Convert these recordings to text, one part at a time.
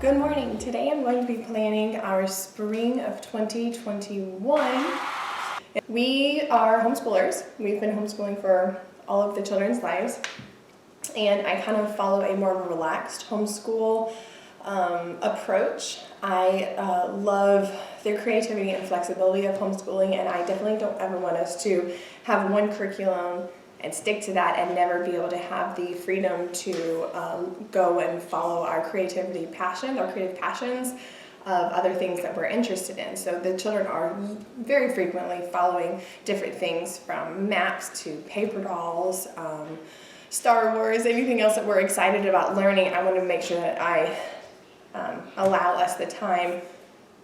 Good morning. Today I'm going to be planning our spring of 2021. We are homeschoolers. We've been homeschooling for all of the children's lives, and I kind of follow a more relaxed homeschool approach. I love the creativity and flexibility of homeschooling, and I definitely don't ever want us to have one curriculum and stick to that and never be able to have the freedom to go and follow our creative passions of other things that we're interested in. So the children are very frequently following different things, from maps to paper dolls, Star Wars, anything else that we're excited about learning. I want to make sure that I allow us the time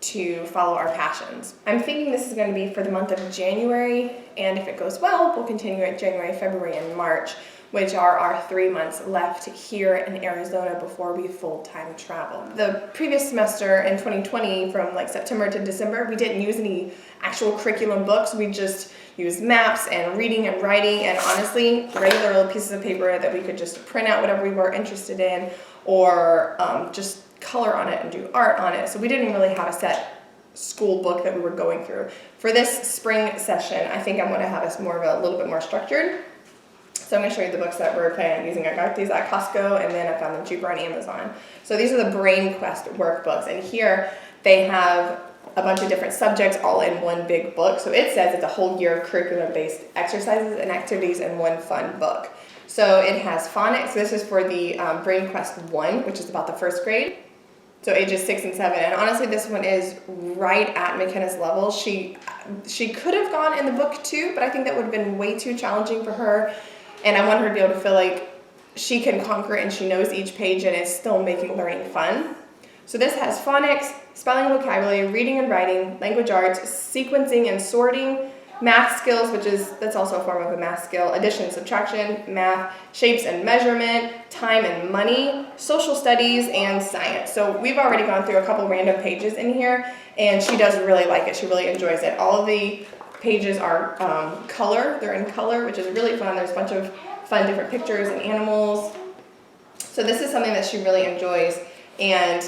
to follow our passions. I'm thinking this is going to be for the month of January, and if it goes well, we'll continue it January, February, and March, which are our 3 months left here in Arizona before we full-time travel. The previous semester in 2020, from like September to December, we didn't use any actual curriculum books. We just used maps and reading and writing, and honestly, regular little pieces of paper that we could just print out whatever we were interested in, or just color on it and do art on it. So we didn't really have a set school book that we were going through. For this spring session, I think I'm going to have us a little bit more structured. So I'm going to show you the books that we're planning on using. I got these at Costco, and then I found them cheaper on Amazon. So these are the Brain Quest workbooks, and here they have a bunch of different subjects all in one big book. So it says it's a whole year of curriculum-based exercises and activities in one fun book. So it has phonics. This is for the Brain Quest 1, which is about the first grade. So ages 6 and 7, and honestly this one is right at McKenna's level. She could have gone in the book too, but I think that would have been way too challenging for her, and I want her to be able to feel like she can conquer it and she knows each page and is still making learning fun. So this has phonics, spelling, vocabulary, reading and writing, language arts, sequencing and sorting, math skills, that's also a form of a math skill, addition, subtraction, math, shapes and measurement, time and money, social studies, and science. So we've already gone through a couple random pages in here, and she does really like it. She really enjoys it. All of the pages are color. They're in color, which is really fun. There's a bunch of fun different pictures and animals. So this is something that she really enjoys, and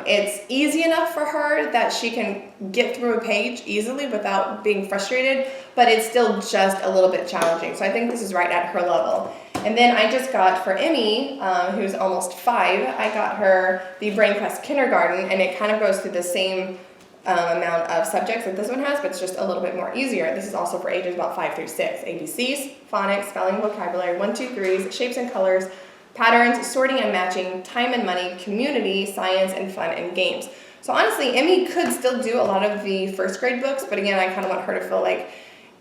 it's easy enough for her that she can get through a page easily without being frustrated, but it's still just a little bit challenging. So I think this is right at her level. And then I just got for Emmy, who's almost 5, I got her the Brain Quest Kindergarten, and it kind of goes through the same amount of subjects that this one has, but it's just a little bit more easier. This is also for ages about 5 through 6. ABCs, phonics, spelling, vocabulary, 1, 2, 3s, shapes and colors, patterns, sorting and matching, time and money, community, science, and fun and games. So honestly, Emmy could still do a lot of the first grade books, but again, I kind of want her to feel like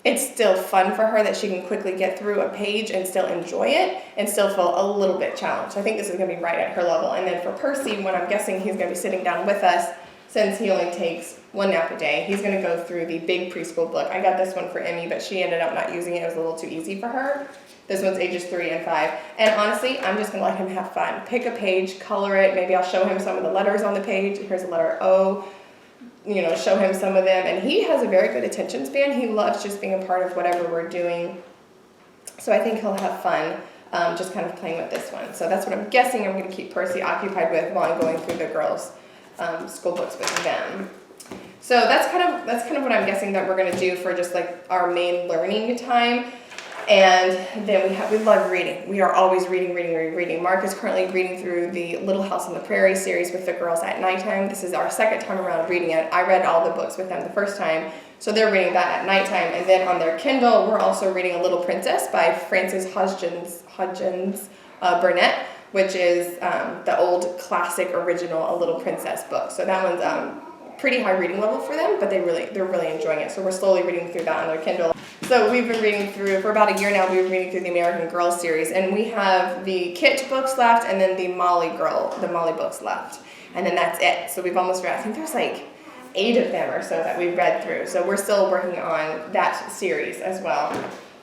it's still fun for her, that she can quickly get through a page and still enjoy it and still feel a little bit challenged. So I think this is going to be right at her level. And then for Percy, when I'm guessing he's going to be sitting down with us, since he only takes 1 nap a day, he's going to go through the big preschool book. I got this one for Emmy, but she ended up not using it. It was a little too easy for her. This one's ages 3 and 5. And honestly, I'm just going to let him have fun. Pick a page, color it. Maybe I'll show him some of the letters on the page. Here's a letter O. Show him some of them. And he has a very good attention span. He loves just being a part of whatever we're doing. So I think he'll have fun just kind of playing with this one. So that's what I'm guessing I'm going to keep Percy occupied with while I'm going through the girls' school books with them. So that's kind of what I'm guessing that we're going to do for just like our main learning time. And then we love reading. We are always reading. Mark is currently reading through the Little House on the Prairie series with the girls at nighttime. This is our second time around reading it. I read all the books with them the first time, so they're reading that at nighttime. And then on their Kindle, we're also reading A Little Princess by Frances Hodgins Burnett, which is the old classic original A Little Princess book. So that one's pretty high reading level for them, but they're really enjoying it. So we're slowly reading through that on their Kindle. So we've been reading through, for about a year now, we've been reading through the American Girl series, and we have the Kit books left, and then the Molly books left. And then that's it. So we've almost read, I think there's like 8 of them or so that we've read through. So we're still working on that series as well,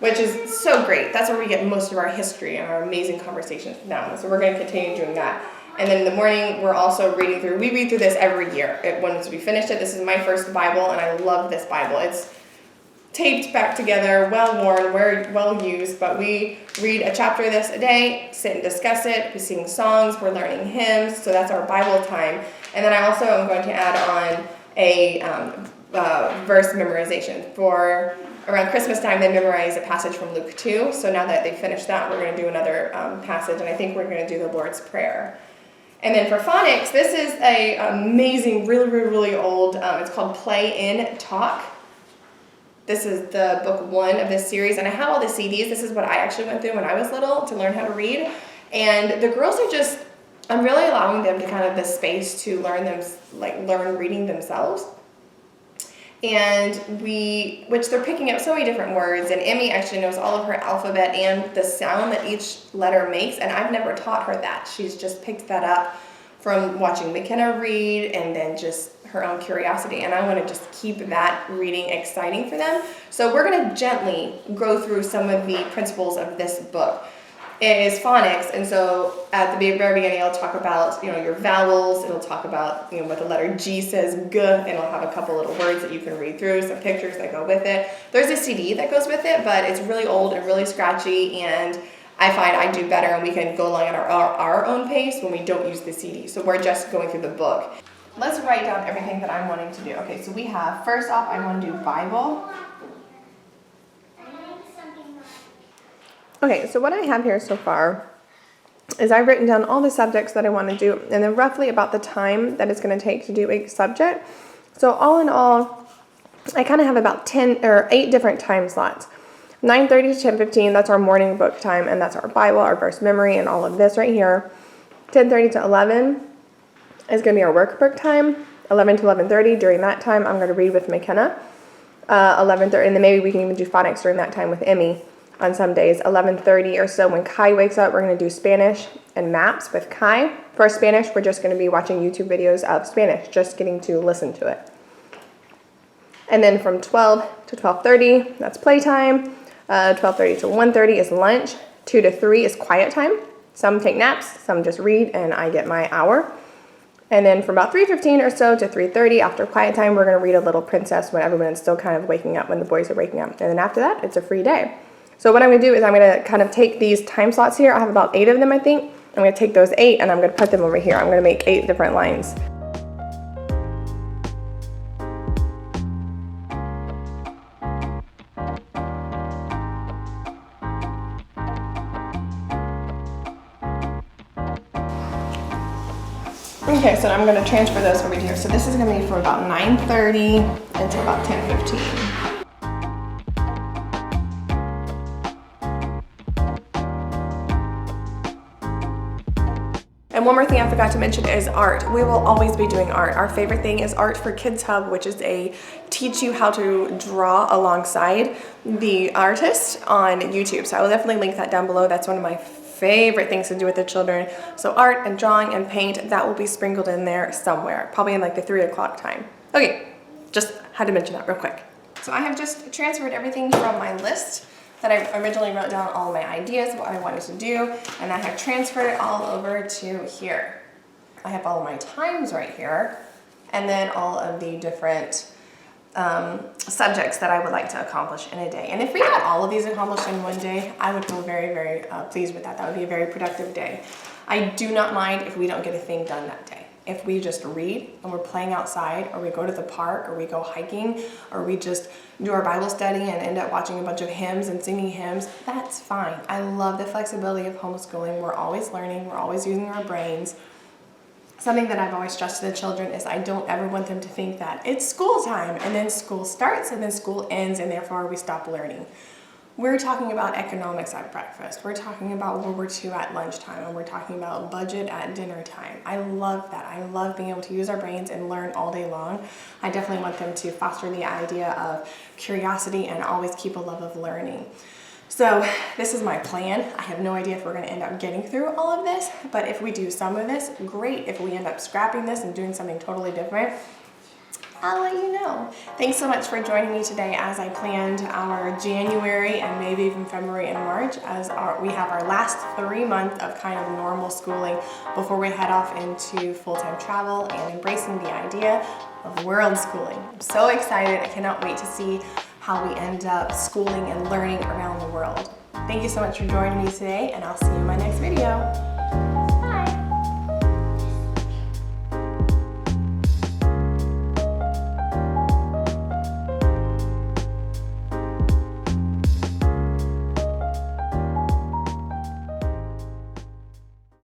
which is so great. That's where we get most of our history and our amazing conversations down. So we're going to continue doing that. And then in the morning, we're also reading through, we read through this every year. Once we finished it, this is my first Bible, and I love this Bible. It's taped back together, well-worn, well-used, but we read a chapter of this a day, sit and discuss it, we sing songs, we're learning hymns, so that's our Bible time. And then I also am going to add on a verse memorization. For around Christmas time, they memorize a passage from Luke 2, so now that they've finished that, we're going to do another passage, and I think we're going to do the Lord's Prayer. And then for phonics, this is a amazing, really old, it's called Play in Talk. This is the book 1 of this series, and I have all the CDs. This is what I actually went through when I was little to learn how to read. And the girls are just, I'm really allowing them to kind of the space to learn reading themselves. And which they're picking up so many different words, and Emmy actually knows all of her alphabet and the sound that each letter makes, and I've never taught her that. She's just picked that up from watching McKenna read and then just her own curiosity, and I want to just keep that reading exciting for them. So we're going to gently go through some of the principles of this book. It is phonics, and so at the very beginning I'll talk about your vowels. It'll talk about what the letter G says, G, and it'll have a couple little words that you can read through, some pictures that go with it. There's a CD that goes with it, but it's really old and really scratchy, and I find I do better, and we can go along at our own pace when we don't use the CD. So we're just going through the book. Let's write down everything that I'm wanting to do. Okay, so we have, first off, I want to do Bible. Okay, so what I have here so far is I've written down all the subjects that I want to do, and then roughly about the time that it's going to take to do a subject. So all in all, I kind of have about 8 different time slots. 9:30 to 10:15, that's our morning book time, and that's our Bible, our verse memory, and all of this right here. 10:30 to 11 is going to be our workbook time. 11 to 11:30, during that time, I'm going to read with McKenna. 11:30, and then maybe we can even do phonics during that time with Emmy. On some days, 11:30 or so, when Kai wakes up, we're going to do Spanish and maps with Kai. For Spanish, we're just going to be watching YouTube videos of Spanish, just getting to listen to it. And then from 12 to 12:30, that's playtime. 12:30 to 1:30 is lunch. 2 to 3 is quiet time. Some take naps, some just read, and I get my hour. And then from about 3:15 or so to 3:30, after quiet time, we're going to read a little princess when everyone's still kind of waking up, when the boys are waking up. And then after that, it's a free day. So what I'm going to do is I'm going to kind of take these time slots here. I have about 8 of them, I think. I'm going to take those 8 and I'm going to put them over here. I'm going to make 8 different lines. Okay, so I'm going to transfer those over here. So this is going to be from about 9:30 until about 10:15. And one more thing I forgot to mention is art. We will always be doing art. Our favorite thing is Art for Kids Hub, which is teach you how to draw alongside the artist on YouTube. So I will definitely link that down below. That's one of my favorite things to do with the children. So art and drawing and paint, that will be sprinkled in there somewhere, probably in like the 3 o'clock time. Okay, just had to mention that real quick. So I have just transferred everything from my list that I originally wrote down, all my ideas, what I wanted to do, and I have transferred it all over to here. I have all of my times right here, and then all of the different subjects that I would like to accomplish in a day. And if we got all of these accomplished in one day, I would feel very, very pleased with that. That would be a very productive day. I do not mind if we don't get a thing done that day. If we just read and we're playing outside, or we go to the park, or we go hiking, or we just do our Bible study and end up watching a bunch of hymns and singing hymns, that's fine. I love the flexibility of homeschooling. We're always learning, we're always using our brains. Something that I've always stressed to the children is I don't ever want them to think that it's school time and then school starts and then school ends and therefore we stop learning. We're talking about economics at breakfast. We're talking about World War II at lunchtime, and we're talking about budget at dinner time. I love that. I love being able to use our brains and learn all day long. I definitely want them to foster the idea of curiosity and always keep a love of learning. So this is my plan. I have no idea if we're going to end up getting through all of this, but if we do some of this, great. If we end up scrapping this and doing something totally different, I'll let you know. Thanks so much for joining me today as I planned our January and maybe even February and March as we have our last 3 months of kind of normal schooling before we head off into full-time travel and embracing the idea of world schooling. I'm so excited. I cannot wait to see how we end up schooling and learning around the world. Thank you so much for joining me today, and I'll see you in my next video.